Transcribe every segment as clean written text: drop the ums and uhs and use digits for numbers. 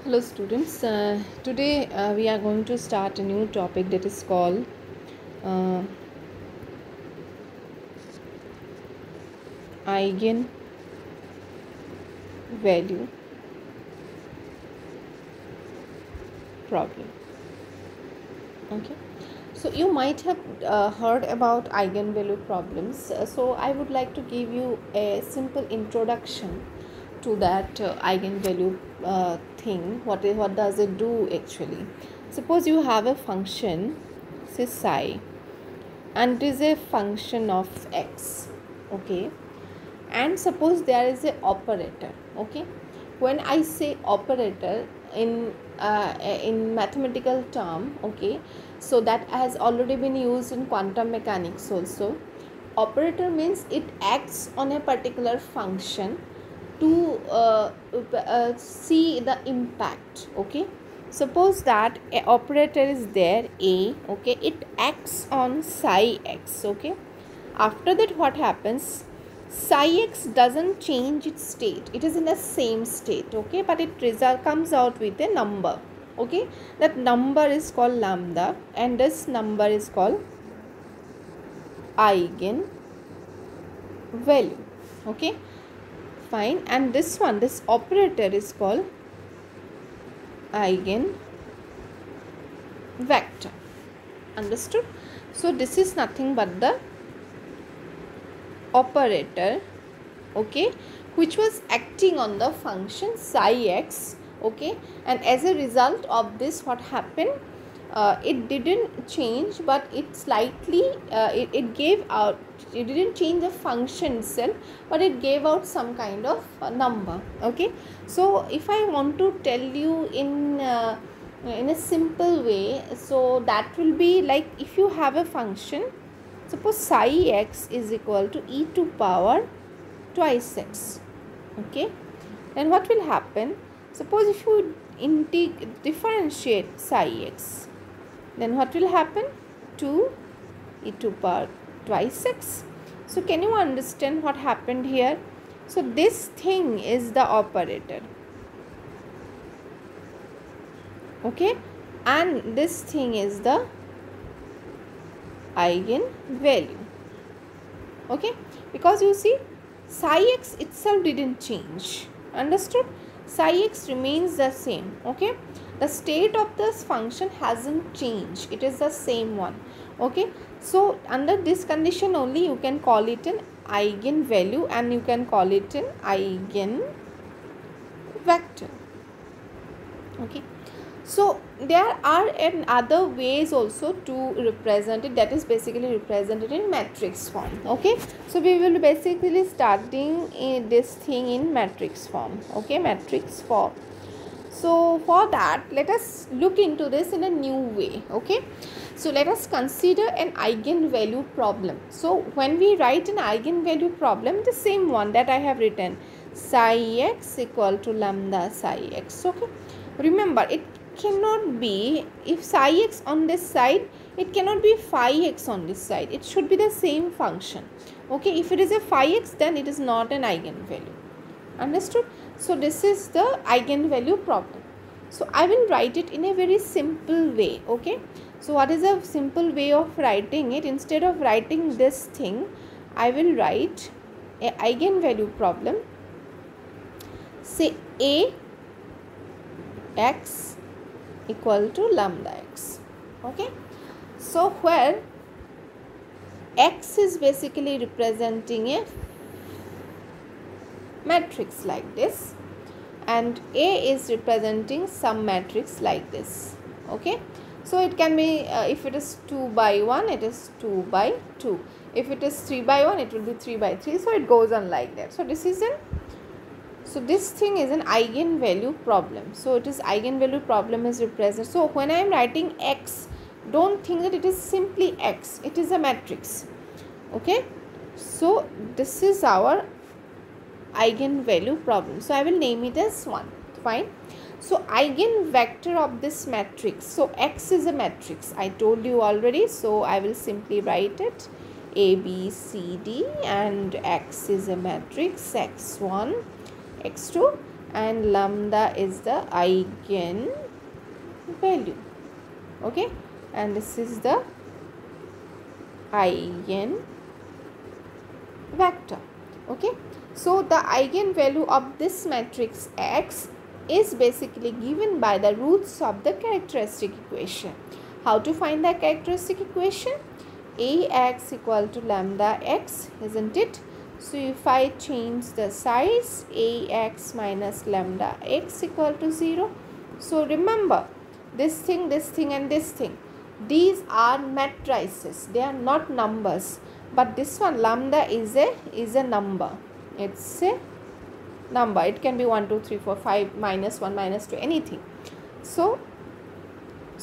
Hello students, today we are going to start a new topic that is called uh, eigen value problem. Okay, so you might have heard about eigenvalue problems. So I would like to give you a simple introduction to that eigenvalue thing. What does it do actually? Suppose you have a function, say psi, and it is a function of x. Okay, and suppose there is a operator. Okay, when I say operator in mathematical term, okay, so that has already been used in quantum mechanics also. Operator means it acts on a particular function to see the impact. Okay, suppose that a operator is there a, okay, it acts on psi x. Okay, after that what happens, psi x doesn't change its state, it is in the same state. Okay, but it comes out with a number. Okay, that number is called lambda, and this number is called eigen value. Okay, fine. And this operator is called eigen vector. Understood? So this is nothing but the operator, okay, which was acting on the function psi x. Okay, and as a result of this, what happened, it didn't change, but it slightly it gave out, it didn't change the function itself, but it gave out some kind of number. Okay, so if I want to tell you in a simple way, so that will be like, if you have a function, suppose psi x is equal to e to power twice x. Okay, then what will happen, suppose if you differentiate psi x, then what will happen, 2 e to power twice x. So can you understand what happened here? So this thing is the operator. Okay, and this thing is the eigenvalue. Okay, because you see psi x itself didn't change. Understood? Psi x remains the same. Okay, the state of this function hasn't changed, it is the same one. Okay, so under this condition only you can call it an eigenvalue, and you can call it an eigenvector. Okay, so there are other ways also to represent it, that is basically represented in matrix form. Okay, so we will basically starting in this thing in matrix form. Okay, matrix form. So for that, let us look into this in a new way. Okay, so let us consider an eigenvalue problem. So when we write an eigenvalue problem, the same one that I have written, psi x equal to lambda psi x. Okay, remember, it cannot be, if psi x on this side, it cannot be phi x on this side, it should be the same function. Okay, if it is a phi x, then it is not an eigenvalue. Understood? So this is the eigenvalue problem. So I will write it in a very simple way. Okay, so what is a simple way of writing it? Instead of writing this thing, I will write a eigenvalue problem. Say a x equal to lambda x. Okay, so where x is basically representing a matrix like this, and a is representing some matrix like this. Okay, so it can be if it is 2 by 1, it is 2 by 2, if it is 3 by 1, it will be 3 by 3, so it goes on like that. So this is this thing is an eigenvalue problem. So it is eigenvalue problem is represented. So when I am writing x, don't think that it is simply x, it is a matrix. Okay, so this is our eigenvalue problem. So I will name it as 1. Fine. So eigenvector of this matrix, so x is a matrix, I told you already, so I will simply write it a b c d, and x is a matrix x1 x2, and lambda is the eigen value. Okay, and this is the eigen vector. Okay, so the eigenvalue of this matrix X is basically given by the roots of the characteristic equation. How to find the characteristic equation? Ax equal to lambda x, isn't it? So if I change the size, Ax minus lambda x equal to 0. So remember, this thing and this thing, these are matrices, they are not numbers. But this one, lambda is a number. It's a number. It can be 1 2 3 4 5 minus 1 minus 2, anything. So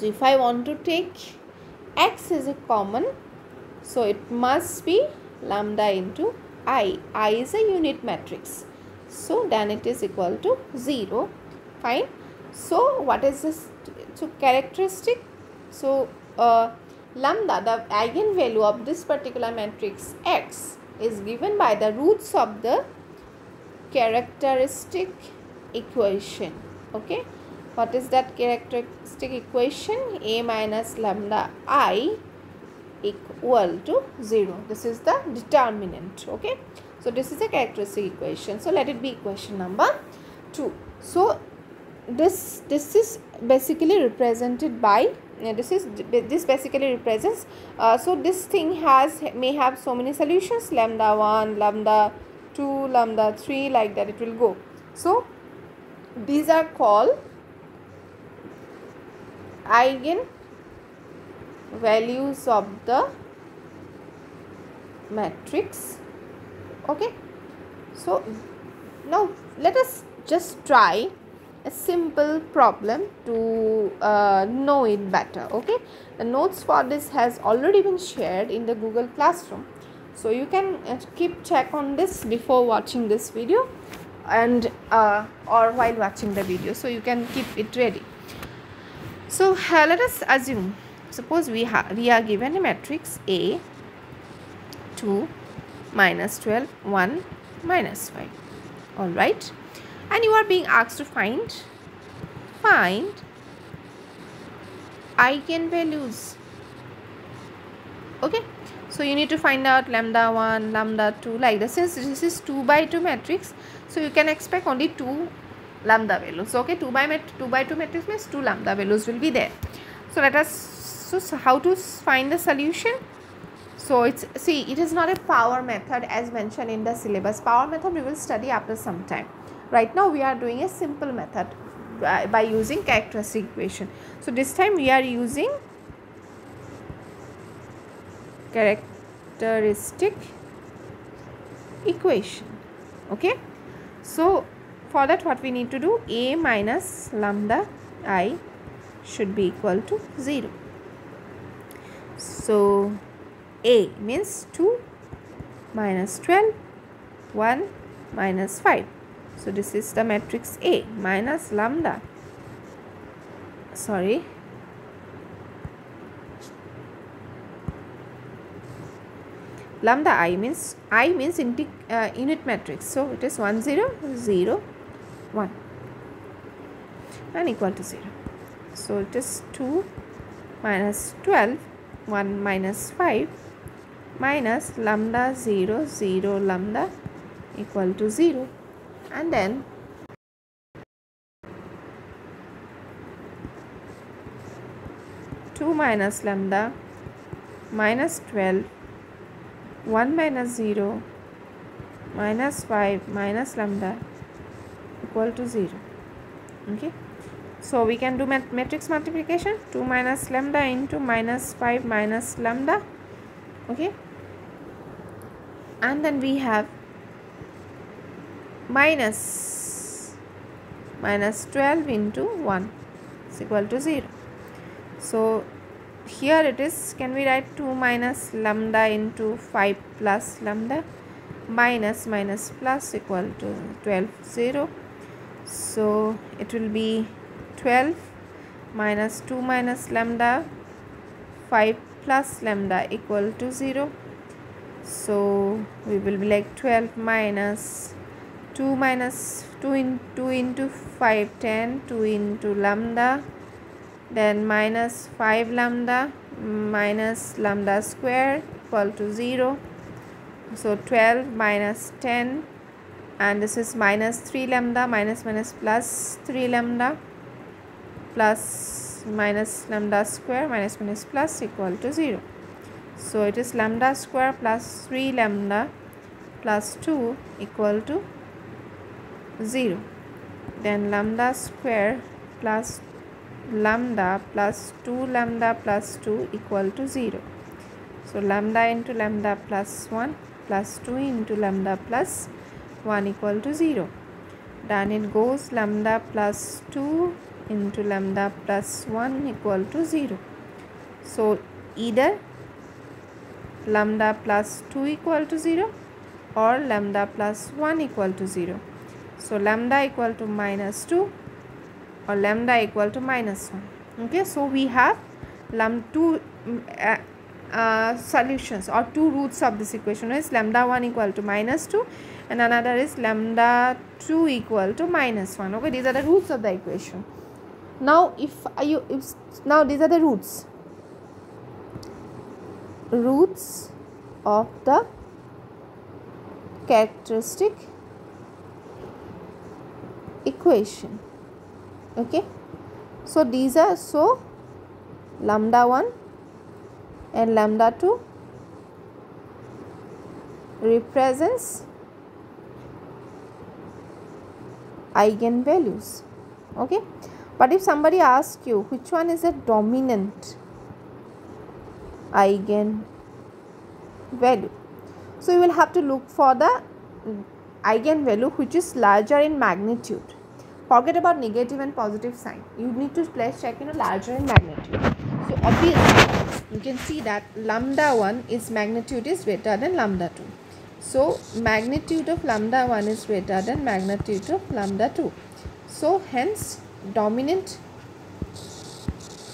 if I want to take x as a common, so it must be lambda into I. I is a unit matrix. So then it is equal to 0. Fine. So what is this? So characteristic. So lambda, the eigenvalue of this particular matrix X, is given by the roots of the characteristic equation. Okay, what is that characteristic equation? A minus lambda I equal to 0. This is the determinant. Okay, so this is a characteristic equation. So let it be equation number 2. So this is basically represented by this basically represents so this thing may have so many solutions, lambda 1, lambda 2, lambda 3, like that it will go. So these are called eigen values of the matrix. Okay, so now let us just try a simple problem to know it better. Okay, the notes for this has already been shared in the Google Classroom, so you can keep check on this before watching this video and or while watching the video, so you can keep it ready. So let us assume, suppose we are given a matrix A 2 minus 12 1 minus 5. All right, and you are being asked to find eigenvalues. Okay, so you need to find out lambda 1, lambda 2, like this. Since this is 2 by 2 matrix, so you can expect only 2 lambda values. Okay, 2 by 2 matrix means 2 lambda values will be there. So let us, so how to find the solution? So it is not a power method as mentioned in the syllabus. Power method we will study after some time. Right now we are doing a simple method by using characteristic equation. So this time we are using characteristic equation. Okay, so for that what we need to do, A minus lambda I should be equal to 0. So A means 2 minus 12 1 minus 5. So this is the matrix A minus lambda, lambda I means unit matrix, so it is 1 0 0 1 and equal to 0. So it is 2 minus 12 1 minus 5 minus lambda 0 0 lambda equal to 0, and then two minus lambda minus 12 1 minus 0 minus 5 minus lambda equal to 0. Okay, so we can do matrix multiplication, 2 minus lambda into minus 5 minus lambda. Okay, and then we have minus 12 into 1 is equal to 0. So here it is, can we write 2 minus lambda into 5 plus lambda, minus plus equal to 12 0. So it will be 12 minus 2 minus lambda 5 plus lambda equal to 0. So we will be like 12 minus 2 2 minus 2 into 5 10, 2 into lambda, then minus 5 lambda minus lambda square equal to 0. So 12 minus 10, and this is minus 3 lambda, minus minus plus 3 lambda, plus minus lambda square minus minus plus equal to 0. So it is lambda square plus 3 lambda plus 2 equal to 0. Then lambda square plus lambda plus 2 lambda plus 2 equal to 0. So lambda into lambda plus 1 plus 2 into lambda plus 1 equal to 0. Then it goes lambda plus 2 into lambda plus 1 equal to 0. So either lambda plus 2 equal to 0 or lambda plus 1 equal to 0. So lambda equal to minus 2 or lambda equal to minus 1. Okay, so we have two solutions or two roots of this equation. Is lambda 1 equal to minus 2 and another is lambda 2 equal to minus 1. Okay, these are the roots of the equation. Now now these are the roots of the characteristic equation. Okay, so these are, so lambda 1 and lambda 2 represents eigenvalues. Okay, but if somebody asks you which one is a dominant eigenvalue, so you will have to look for the eigenvalue which is larger in magnitude. Forget about negative and positive sign. You need to place check larger in magnitude. So obviously you can see that lambda 1 is magnitude is greater than lambda 2. So magnitude of lambda 1 is greater than magnitude of lambda 2. So hence dominant,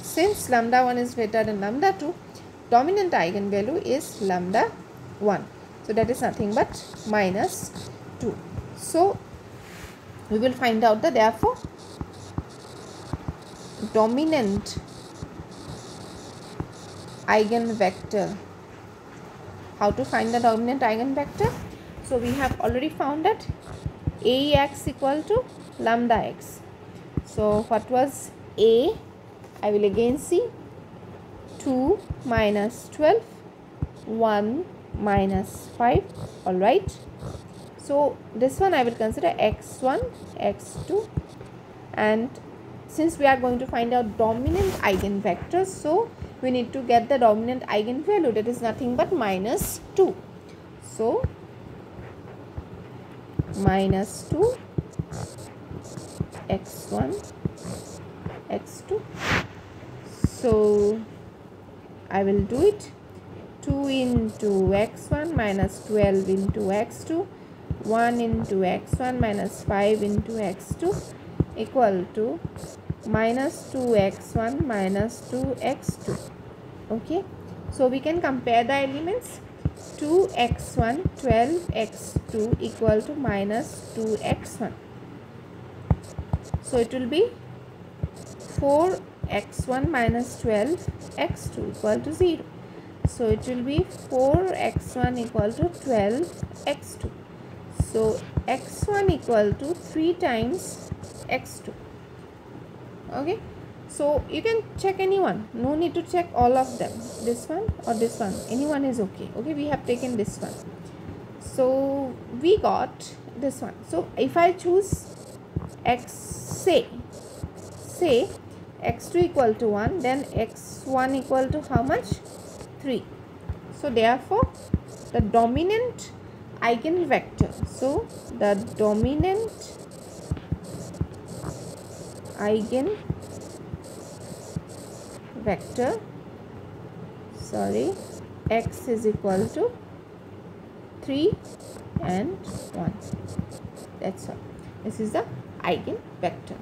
since lambda 1 is greater than lambda 2, dominant eigenvalue is lambda 1. So that is nothing but minus 2. So we will find out that therefore dominant eigenvector. How to find the dominant eigenvector? So we have already found that Ax equal to lambda x. So what was A? I will again see 2 minus 12, 1 minus 5. All right. So this one I will consider x1, x2, and since we are going to find out dominant eigenvectors, so we need to get the dominant eigenvalue, that is nothing but minus 2. So minus 2 x1 x2. So I will do it. 2 into x1 minus 12 into x2, 1 into x1 minus 5 into x2 equal to minus 2x1 minus 2x2. Okay, so we can compare the elements. 2x1 12x2 equal to minus 2x1. So it will be 4x1 minus 12x2 equal to 0. So it will be 4x1 equal to 12x2. So x1 equal to 3 times x2. Okay, so you can check anyone, no need to check all of them, this one or this one, anyone is okay. Okay, we have taken this one, so we got this one. So if I choose x, say x2 equal to 1, then x1 equal to how much? 3. So therefore the dominant eigenvector, so the dominant eigenvector, sorry, x is equal to 3 and 1. That's all. This is the eigenvector.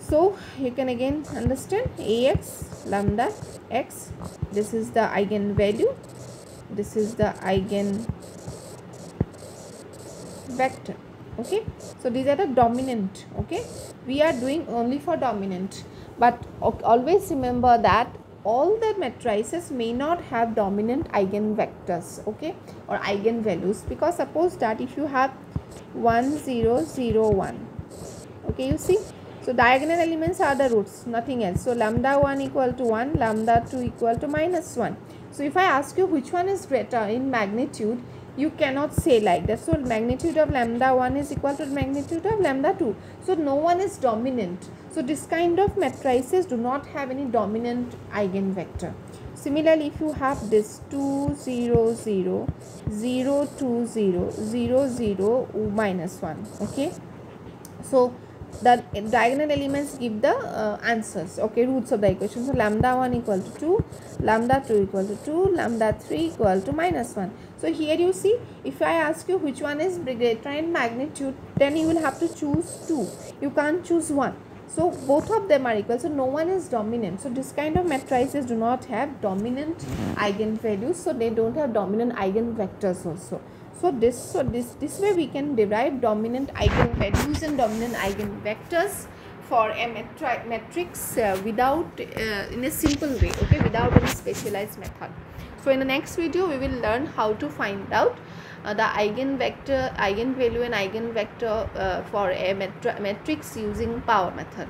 So you can again understand Ax lambda x, this is the eigenvalue, this is the eigenvector, eigenvector. Okay, so these are the dominant. Okay, we are doing only for dominant, but always remember that all the matrices may not have dominant eigenvectors, okay, or eigenvalues, because suppose that if you have 1 0 0 1, okay, you see, so diagonal elements are the roots, nothing else. So lambda 1 equal to 1, lambda 2 equal to minus 1. So if I ask you which one is greater in magnitude, you cannot say like that. So magnitude of lambda 1 is equal to magnitude of lambda 2. So no one is dominant. So this kind of matrices do not have any dominant eigenvector. Similarly, if you have this 2 0 0 0 2 0 0 0 minus 1, okay, so the diagonal elements give the answers, okay, roots of the equation. So lambda 1 equal to 2, lambda 2 equal to 2, lambda 3 equal to minus 1. So here you see, if I ask you which one is greater in magnitude, then you will have to choose 2, you can't choose 1. So both of them are equal, so no one is dominant. So this kind of matrices do not have dominant eigenvalues, so they don't have dominant eigenvectors also. So this way we can derive dominant eigenvalues and dominant eigenvectors for a matrix without in a simple way, okay, without any specialized method. So in the next video we will learn how to find out the eigenvalue and eigenvector for a matrix using power method.